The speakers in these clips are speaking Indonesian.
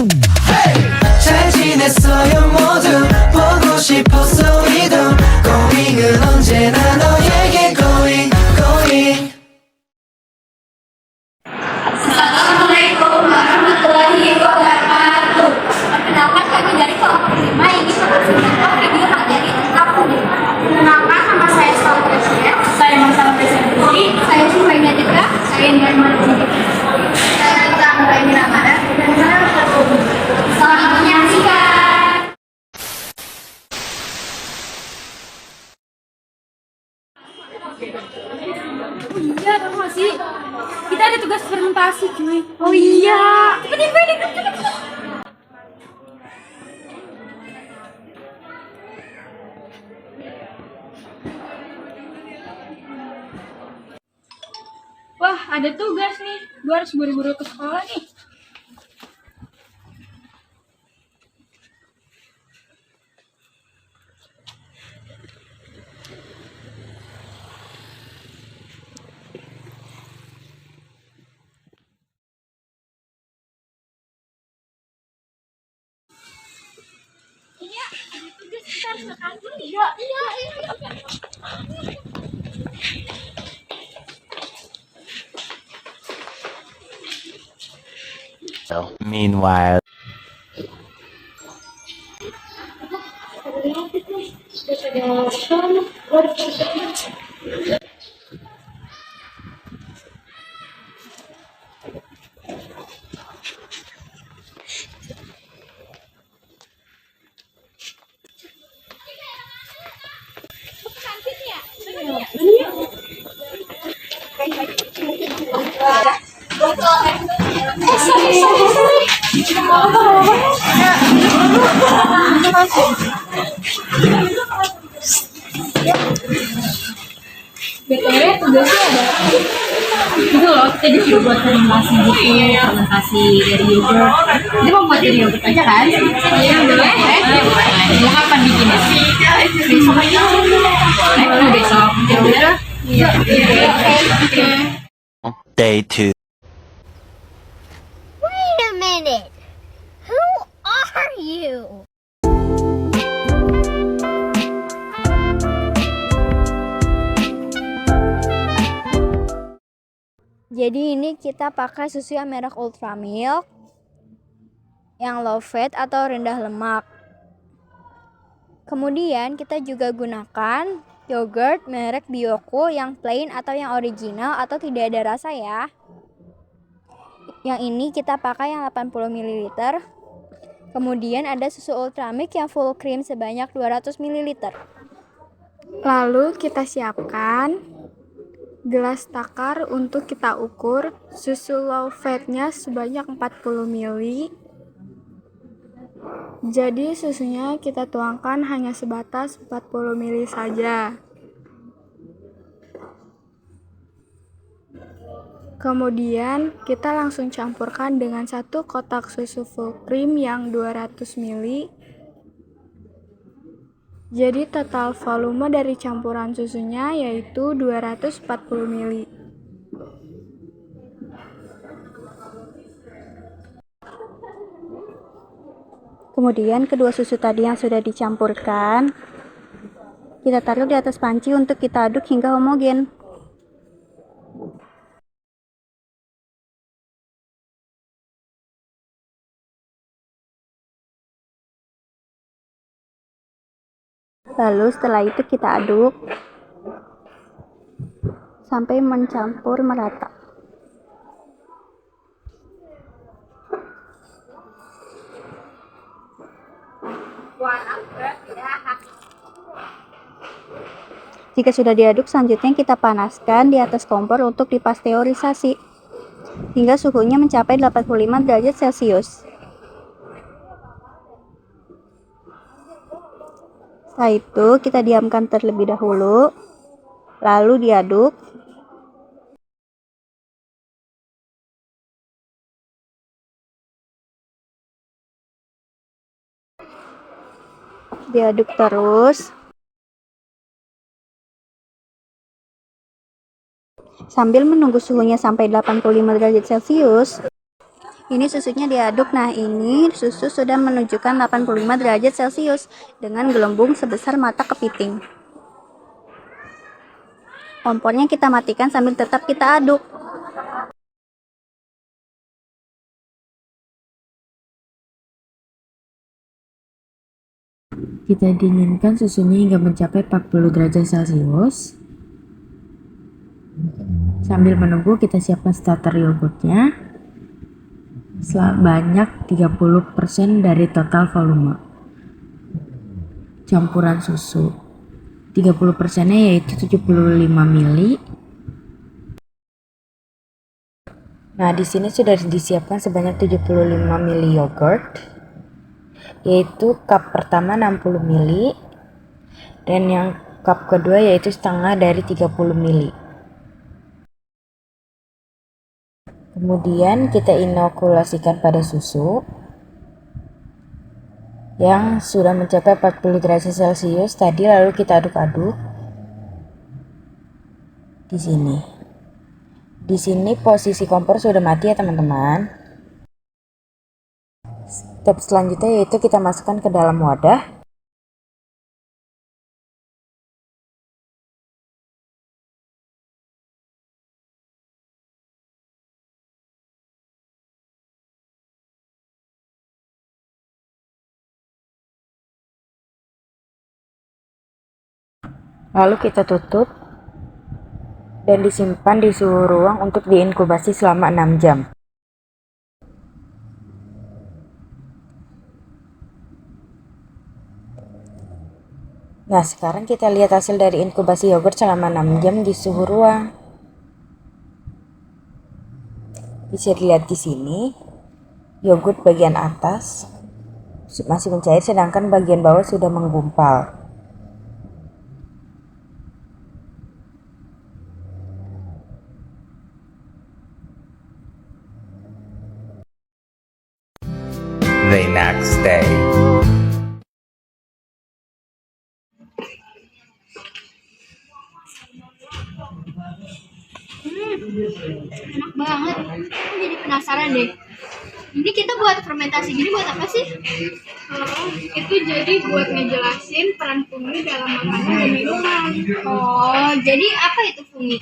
잘 지냈어요 모두 보고 싶었어 우리도 고잉은 언제나 너에게 고잉 고잉 Assalamualaikum warahmatullahi wabarakatuh. Perkenalkan kami dari kelompok 5 yang ingin mempersembahkan video materi tentang kulit. Perkenalkan nama saya Selamat Presiden. Saya Masalah Presiden Putri. Saya Suhaina Dika. Saya Nirmala Putri. Saya Rita Nuraini Ramadan. Dan saya Rita. Selamat menyaksikan. Oh iya, tahu gak sih? Kita ada tugas fermentasi, cuy. Oh iya. Cepet. Wah, ada tugas nih. Gue harus buru-buru ke sekolah nih. Iya, ada tugas kita harus ke kantin. Iya. Meanwhile. BTW tugasnya ada itu loh, kita disuruh buat fermentasi gitu, fermentasi dari yogurt. Jadi mau buat dari yogurt aja kan? Iya, boleh. Mau kapan bikinnya? Besok aja. Besok. Ya udah. Iya. Oke. Day 2. Wait a minute. Who are you? Jadi ini kita pakai susu yang merek Ultra Milk yang low fat atau rendah lemak. Kemudian kita juga gunakan yogurt merek Bioku yang plain atau yang original atau tidak ada rasa ya. Yang ini kita pakai yang 80 ml. Kemudian ada susu Ultra Milk yang full cream sebanyak 200 ml. Lalu kita siapkan gelas takar untuk kita ukur susu low fatnya sebanyak 40 ml. Jadi susunya kita tuangkan hanya sebatas 40 ml saja. Kemudian kita langsung campurkan dengan satu kotak susu full cream yang 200 ml. Jadi total volume dari campuran susunya yaitu 240 ml. Kemudian kedua susu tadi yang sudah dicampurkan, kita taruh di atas panci untuk kita aduk hingga homogen. Lalu setelah itu kita aduk sampai mencampur merata. Jika sudah diaduk, selanjutnya kita panaskan di atas kompor untuk dipasteurisasi hingga suhunya mencapai 85 derajat Celcius. Setelah itu kita diamkan terlebih dahulu, lalu diaduk. Diaduk terus sambil menunggu suhunya sampai 85 derajat Celcius. Ini susunya diaduk. Nah, ini susu sudah menunjukkan 85 derajat Celcius dengan gelembung sebesar mata kepiting. Kompornya kita matikan sambil tetap kita aduk. Kita dinginkan susunya hingga mencapai 40 derajat Celcius. Sambil menunggu, kita siapkan starter yogurtnya sebanyak 30% dari total volume. Campuran susu 30%-nya yaitu 75 ml. Nah, di sini sudah disiapkan sebanyak 75 ml yogurt, yaitu cup pertama 60 ml dan yang cup kedua yaitu setengah dari 30 ml. Kemudian kita inokulasikan pada susu yang sudah mencapai 40 derajat Celcius tadi, lalu kita aduk-aduk. Di sini posisi kompor sudah mati ya teman-teman. Step selanjutnya yaitu kita masukkan ke dalam wadah. Lalu kita tutup dan disimpan di suhu ruang untuk diinkubasi selama 6 jam. Nah, sekarang kita lihat hasil dari inkubasi yogurt selama 6 jam di suhu ruang. Bisa dilihat di sini, yogurt bagian atas masih mencair sedangkan bagian bawah sudah menggumpal. The next day. Enak banget. Aku jadi penasaran deh. Ini kita buat fermentasi gini buat apa sih? Itu jadi buat ngejelasin peran fungi dalam makanan dan minuman. Oh, jadi apa itu fungi?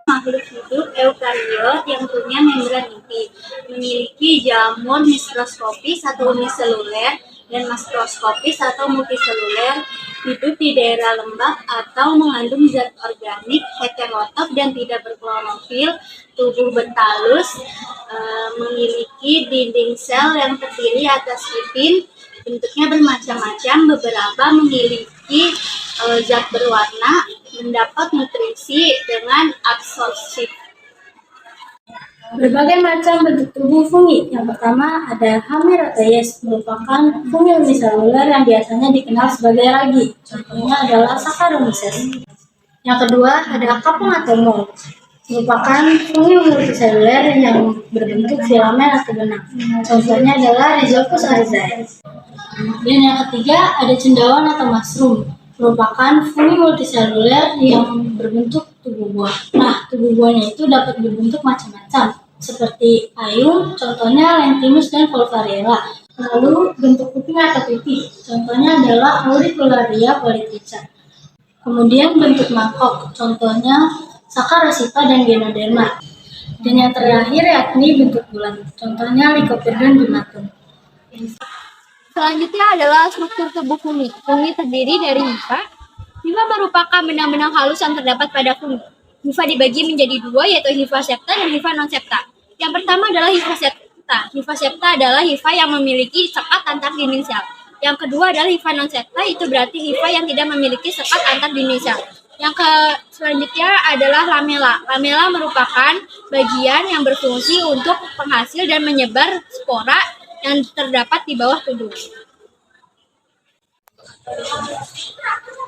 Makhluk hidup eukariot yang punya membran inti, memiliki jamur mikroskopis atau uniseluler dan makroskopis atau multiseluler, hidup di daerah lembab atau mengandung zat organik, heterotrof dan tidak berklorofil, tubuh bertalus, memiliki dinding sel yang terdiri atas pipin, bentuknya bermacam-macam, beberapa memiliki zat berwarna, mendapat nutrisi dengan absorbsi. Berbagai macam bentuk tubuh fungi. Yang pertama ada Hamartius, merupakan fungi uniseluler yang biasanya dikenal sebagai ragi. Contohnya adalah Saccharomyces. Yang kedua ada Capung-Atomum, merupakan fungi multiseluler yang berbentuk filamen atau benang. Contohnya adalah Rhizopus arizae. Dan yang ketiga ada cendawan atau mushroom, merupakan fungi multiseluler yang berbentuk tubuh buah. Nah, tubuh buahnya itu dapat berbentuk macam-macam, seperti payung, contohnya Lentinus dan Volvariella. Lalu bentuk kuping atau pipi, contohnya adalah Auricularia polytricha. Kemudian bentuk mangkok, contohnya Saccharosypha dan Ganoderma. Dan yang terakhir yakni bentuk bulan, contohnya Lycoperdon bimatum. Selanjutnya adalah struktur tubuh fungi. Fungi terdiri dari hifa. Hifa merupakan benang-benang halus yang terdapat pada fungi. Hifa dibagi menjadi dua, yaitu hifa septa dan hifa non-septa. Yang pertama adalah hifa septa. Hifa septa adalah hifa yang memiliki sekat antar dinding sel. Yang kedua adalah hifa non-septa, itu berarti hifa yang tidak memiliki sekat antar dinding sel. Selanjutnya adalah lamela. Lamela merupakan bagian yang berfungsi untuk penghasil dan menyebar spora yang terdapat di bawah tubuh.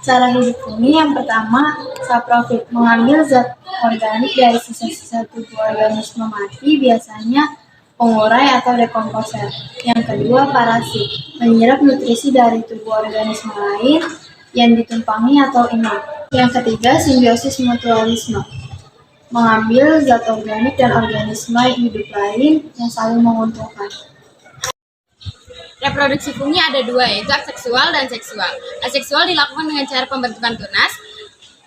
Cara hidup fungi yang pertama, saprofit, mengambil zat organik dari sisa-sisa tubuh organisme mati, biasanya pengurai atau dekomposer. Yang kedua, parasit, menyerap nutrisi dari tubuh organisme lain yang ditumpangi atau inang. Yang ketiga, simbiosis mutualisme, mengambil zat organik dan organisme hidup lain yang saling menguntungkan. Reproduksi fungi ada dua, yaitu aseksual dan seksual. Aseksual dilakukan dengan cara pembentukan tunas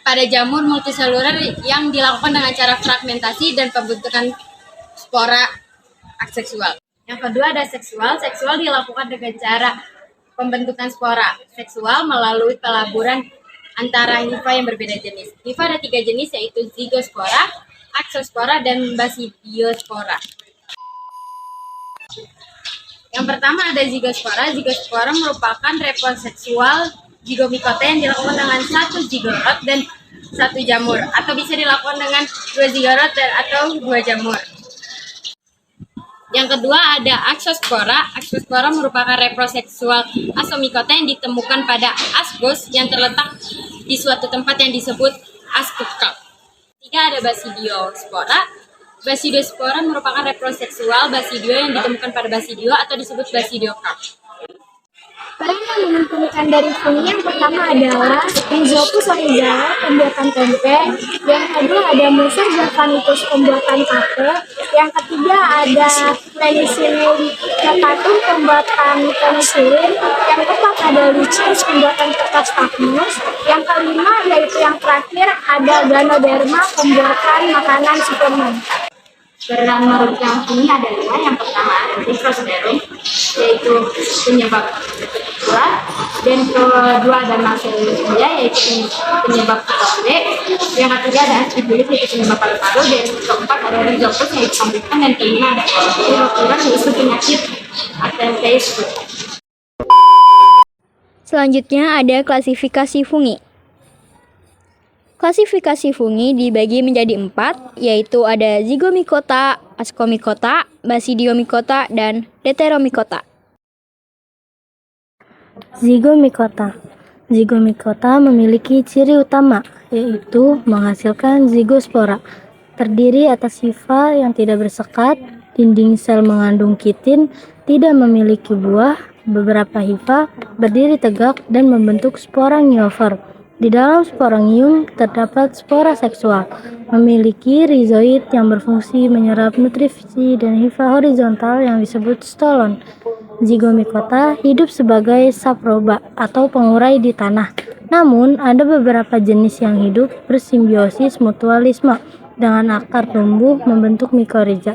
pada jamur multiseluler yang dilakukan dengan cara fragmentasi dan pembentukan spora aseksual. Yang kedua ada seksual. Seksual dilakukan dengan cara pembentukan spora seksual melalui pelaburan antara hifa yang berbeda jenis. Hifa ada 3 jenis, yaitu zigospora, axospora, dan basidiospora. Yang pertama ada zigospora. Zigospora merupakan reproseksual zigomikota yang dilakukan dengan 1 zigotot dan 1 jamur, atau bisa dilakukan dengan 2 zigotot atau 2 jamur. Yang kedua ada axospora. Axospora merupakan reproseksual asomikota yang ditemukan pada asgos yang terletak di suatu tempat yang disebut ascocarp. Ketiga ada basidiospora. Basidiospora merupakan reproseksual basidio yang ditemukan pada basidio atau disebut basidiocarp. Peran yang menguntungkan dari fungi yang pertama adalah Rhizopus oryzala, pembuatan tempe. Yang kedua ada Muscus javanicus, pembuatan tape. Yang ketiga ada Penicillium necatum, pembuatan penisilin. Yang keempat ada Lucius, pembuatan kertas stagmus. Yang kelima yaitu yang terakhir ada Ganoderma, pembuatan makanan suplemen. Peran merugikan fungi adalah yang pertama ada Phytosporium, yaitu penyebab ulat, dan kedua ada Marcellus yaitu penyebab kutole. Yang ketiga ada Aspergillus yaitu penyebab paru-paru, dan keempat ada Rhizopus yaitu sambutan, dan kelima ada Phytophthora yaitu penyakit Adventist. Selanjutnya ada klasifikasi fungi. Klasifikasi fungi dibagi menjadi 4, yaitu ada zigomikota, ascomycota, basidiomycota, dan deuteromycota. Zigomikota. Zigomikota memiliki ciri utama, yaitu menghasilkan zigospora. Terdiri atas hifa yang tidak bersekat, dinding sel mengandung kitin, tidak memiliki buah, beberapa hifa berdiri tegak dan membentuk sporangiofor. Di dalam sporangium terdapat spora seksual, memiliki rizoid yang berfungsi menyerap nutrisi dan hifa horizontal yang disebut stolon. Zigomikota hidup sebagai saproba atau pengurai di tanah. Namun, ada beberapa jenis yang hidup bersimbiosis mutualisme dengan akar tumbuh membentuk mikoriza.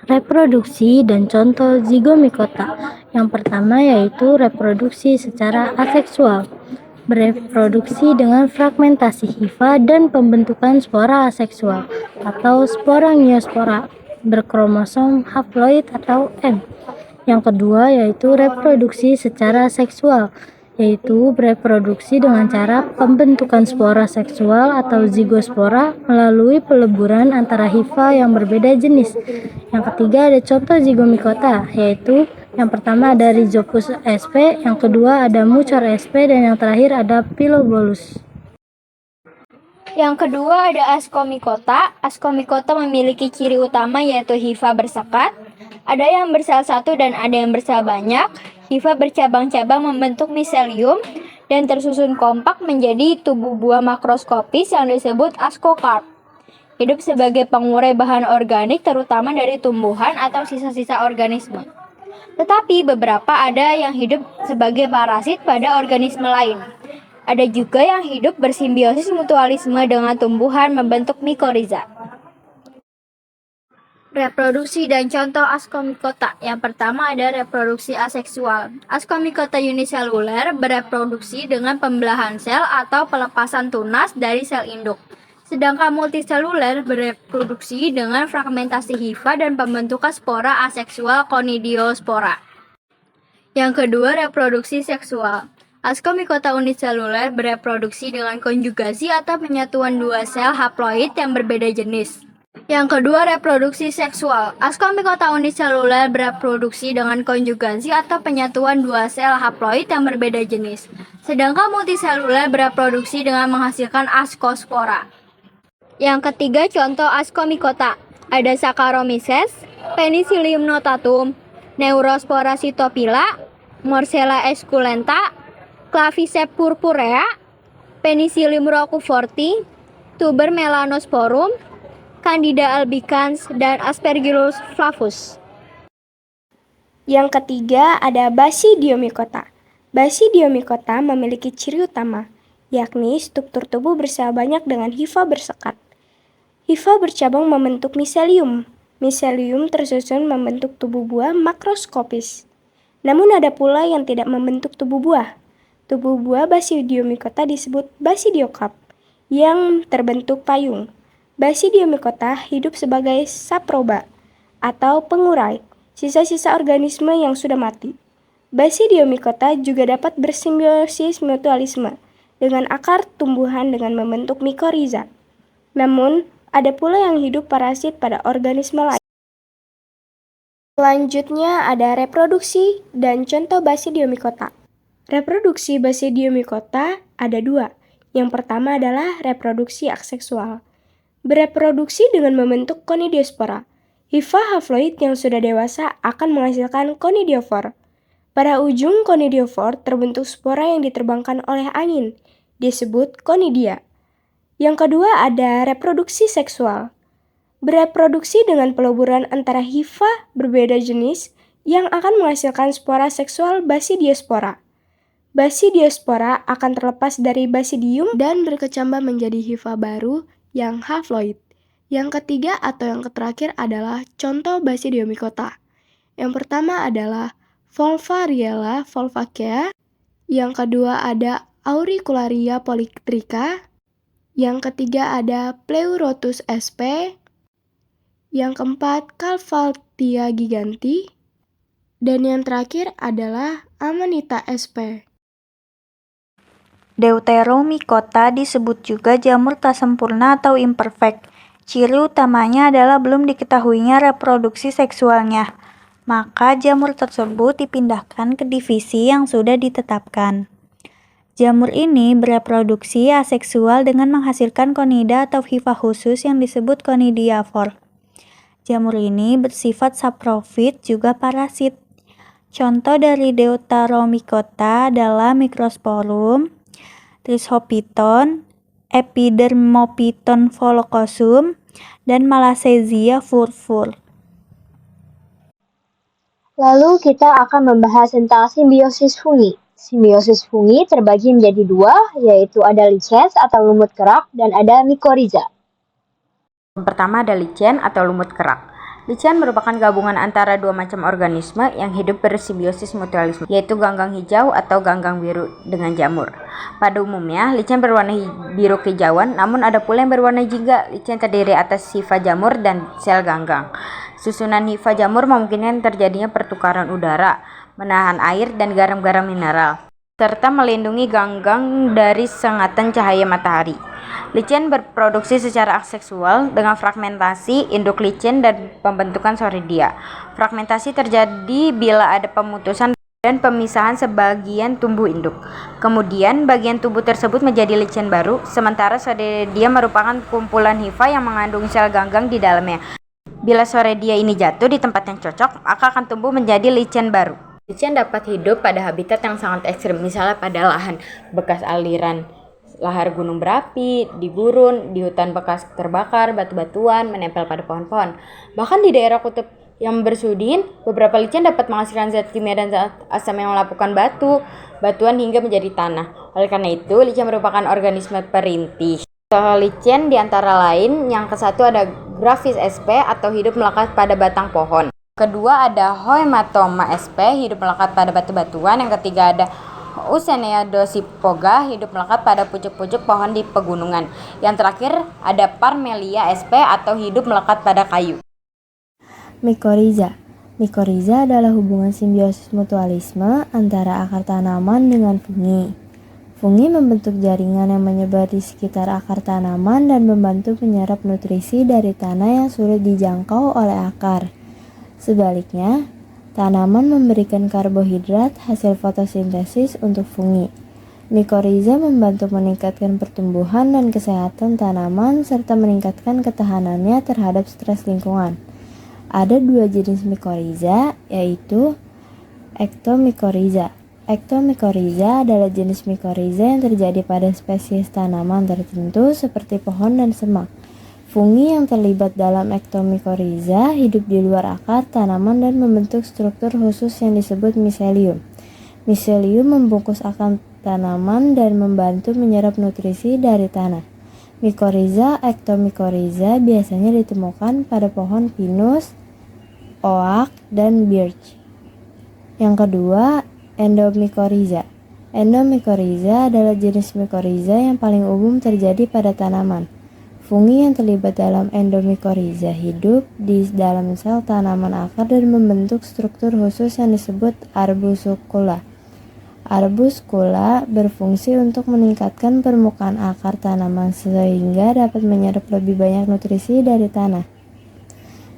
Reproduksi dan contoh zigomikota. Yang pertama yaitu reproduksi secara aseksual. Bereproduksi dengan fragmentasi hifa dan pembentukan spora aseksual atau sporangiospora berkromosom haploid atau M. Yang kedua yaitu reproduksi secara seksual, yaitu bereproduksi dengan cara pembentukan spora seksual atau zigospora melalui peleburan antara hifa yang berbeda jenis. Yang ketiga ada contoh zigomikota, yaitu yang pertama ada Rhizopus sp, yang kedua ada Mucor sp, dan yang terakhir ada Pilobolus. Yang kedua ada ascomycota. Ascomycota memiliki ciri utama yaitu hifa bersekat. Ada yang bersel satu dan ada yang bersel banyak. Hifa bercabang-cabang membentuk miselium dan tersusun kompak menjadi tubuh buah makroskopis yang disebut ascocarp. Hidup sebagai pengurai bahan organik terutama dari tumbuhan atau sisa-sisa organisme. Tetapi beberapa ada yang hidup sebagai parasit pada organisme lain. Ada juga yang hidup bersimbiosis mutualisme dengan tumbuhan membentuk mikoriza. Reproduksi dan contoh ascomycota. Yang pertama ada reproduksi aseksual. Ascomycota uniseluler bereproduksi dengan pembelahan sel atau pelepasan tunas dari sel induk. Sedangkan multiseluler bereproduksi dengan fragmentasi hifa dan pembentukan spora aseksual conidiospora. Yang kedua, reproduksi seksual. Ascomycota uniseluler bereproduksi dengan konjugasi atau penyatuan dua sel haploid yang berbeda jenis. Yang kedua, reproduksi seksual. Ascomycota uniseluler bereproduksi dengan konjugasi atau penyatuan dua sel haploid yang berbeda jenis. Sedangkan multiseluler bereproduksi dengan menghasilkan ascospora. Yang ketiga, contoh ascomycota. Ada Saccharomyces, Penicillium notatum, Neurospora cytopila, Morsella esculenta, Claviceps purpurea, Penicillium roqueforti, Tuber melanosporum, Candida albicans, dan Aspergillus flavus. Yang ketiga ada Basidiomycota. Basidiomycota memiliki ciri utama, yakni struktur tubuh bersel banyak dengan hifa bersekat. Hifa bercabang membentuk miselium. Miselium tersusun membentuk tubuh buah makroskopis. Namun ada pula yang tidak membentuk tubuh buah. Tubuh buah Basidiomycota disebut basidiokarp, yang terbentuk payung. Basidiomycota hidup sebagai saproba atau pengurai, sisa-sisa organisme yang sudah mati. Basidiomycota juga dapat bersimbiosis mutualisme dengan akar tumbuhan dengan membentuk mikoriza. Namun, ada pula yang hidup parasit pada organisme lain. Selanjutnya ada reproduksi dan contoh Basidiomycota. Reproduksi Basidiomycota ada dua. Yang pertama adalah reproduksi aseksual. Bereproduksi dengan membentuk konidiospora. Hifa haploid yang sudah dewasa akan menghasilkan konidiofor. Pada ujung konidiofor terbentuk spora yang diterbangkan oleh angin, disebut konidia. Yang kedua ada reproduksi seksual. Bereproduksi dengan peleburan antara hifa berbeda jenis yang akan menghasilkan spora seksual Basidiospora. Basidiospora akan terlepas dari basidium dan berkecambah menjadi hifa baru yang haploid. Yang ketiga atau yang terakhir adalah contoh Basidiomycota. Yang pertama adalah Volvariella volvacea, yang kedua ada Auricularia polytricha, yang ketiga ada Pleurotus sp, yang keempat Calvatia giganti, dan yang terakhir adalah Amanita sp. Deuteromycota disebut juga jamur tak sempurna atau imperfect. Ciri utamanya adalah belum diketahuinya reproduksi seksualnya. Maka jamur tersebut dipindahkan ke divisi yang sudah ditetapkan. Jamur ini bereproduksi aseksual dengan menghasilkan konida atau hifa khusus yang disebut konidiafor. Jamur ini bersifat saprofit juga parasit. Contoh dari Deuteromycota adalah Microsporum, Trichophyton, Epidermophyton volocosum, dan Malassezia furfur. Lalu kita akan membahas tentang simbiosis fungi. Simbiosis fungi terbagi menjadi dua, yaitu ada lichens atau lumut kerak dan ada mycorrhiza. Yang pertama ada lichen atau lumut kerak. Lichen merupakan gabungan antara dua macam organisme yang hidup bersimbiosis mutualisme, yaitu ganggang hijau atau ganggang biru dengan jamur. Pada umumnya, lichen berwarna biru kehijauan, namun ada pula yang berwarna jingga. Lichen terdiri atas hifa jamur dan sel ganggang. Susunan hifa jamur memungkinkan terjadinya pertukaran udara, menahan air dan garam-garam mineral, serta melindungi ganggang dari sengatan cahaya matahari. Lichen berproduksi secara aseksual dengan fragmentasi induk lichen dan pembentukan soridia. Fragmentasi terjadi bila ada pemutusan dan pemisahan sebagian tumbuh induk. Kemudian bagian tubuh tersebut menjadi lichen baru, sementara soridia merupakan kumpulan hifa yang mengandung sel ganggang di dalamnya. Bila soridia ini jatuh di tempat yang cocok, maka akan tumbuh menjadi lichen baru. Lichen dapat hidup pada habitat yang sangat ekstrim, misalnya pada lahan bekas aliran lahar gunung berapi, di gurun, di hutan bekas terbakar, batu-batuan, menempel pada pohon-pohon. Bahkan di daerah kutub yang bersudin, beberapa lichen dapat menghasilkan zat kimia dan zat asam yang melapukan batuan hingga menjadi tanah. Oleh karena itu, lichen merupakan organisme perintih. Contoh lichen di antara lain, yang kesatu ada Graphis sp atau hidup melekat pada batang pohon. Kedua ada Hoematoma sp, hidup melekat pada batu-batuan. Yang ketiga ada Usnea dosipoga, hidup melekat pada pucuk-pucuk pohon di pegunungan. Yang terakhir ada Parmelia sp atau hidup melekat pada kayu. Mycorrhiza. Mycorrhiza adalah hubungan simbiosis mutualisme antara akar tanaman dengan fungi. Fungi membentuk jaringan yang menyebar di sekitar akar tanaman dan membantu menyerap nutrisi dari tanah yang sulit dijangkau oleh akar. Sebaliknya, tanaman memberikan karbohidrat hasil fotosintesis untuk fungi. Mikoriza membantu meningkatkan pertumbuhan dan kesehatan tanaman serta meningkatkan ketahanannya terhadap stres lingkungan. Ada dua jenis mikoriza, yaitu ektomikoriza. Ektomikoriza adalah jenis mikoriza yang terjadi pada spesies tanaman tertentu seperti pohon dan semak. Fungi yang terlibat dalam ektomikoriza hidup di luar akar tanaman dan membentuk struktur khusus yang disebut miselium. Miselium membungkus akar tanaman dan membantu menyerap nutrisi dari tanah. Mikoriza ektomikoriza biasanya ditemukan pada pohon pinus, oak, dan birch. Yang kedua, endomikoriza. Endomikoriza adalah jenis mikoriza yang paling umum terjadi pada tanaman. Fungi yang terlibat dalam endomikoriza hidup di dalam sel tanaman akar dan membentuk struktur khusus yang disebut arbuscula. Arbuscula berfungsi untuk meningkatkan permukaan akar tanaman sehingga dapat menyerap lebih banyak nutrisi dari tanah.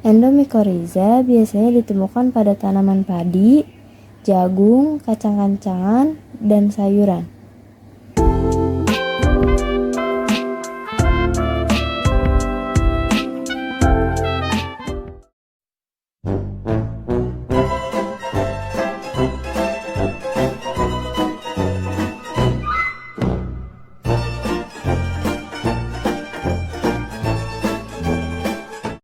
Endomikoriza biasanya ditemukan pada tanaman padi, jagung, kacang-kacangan, dan sayuran.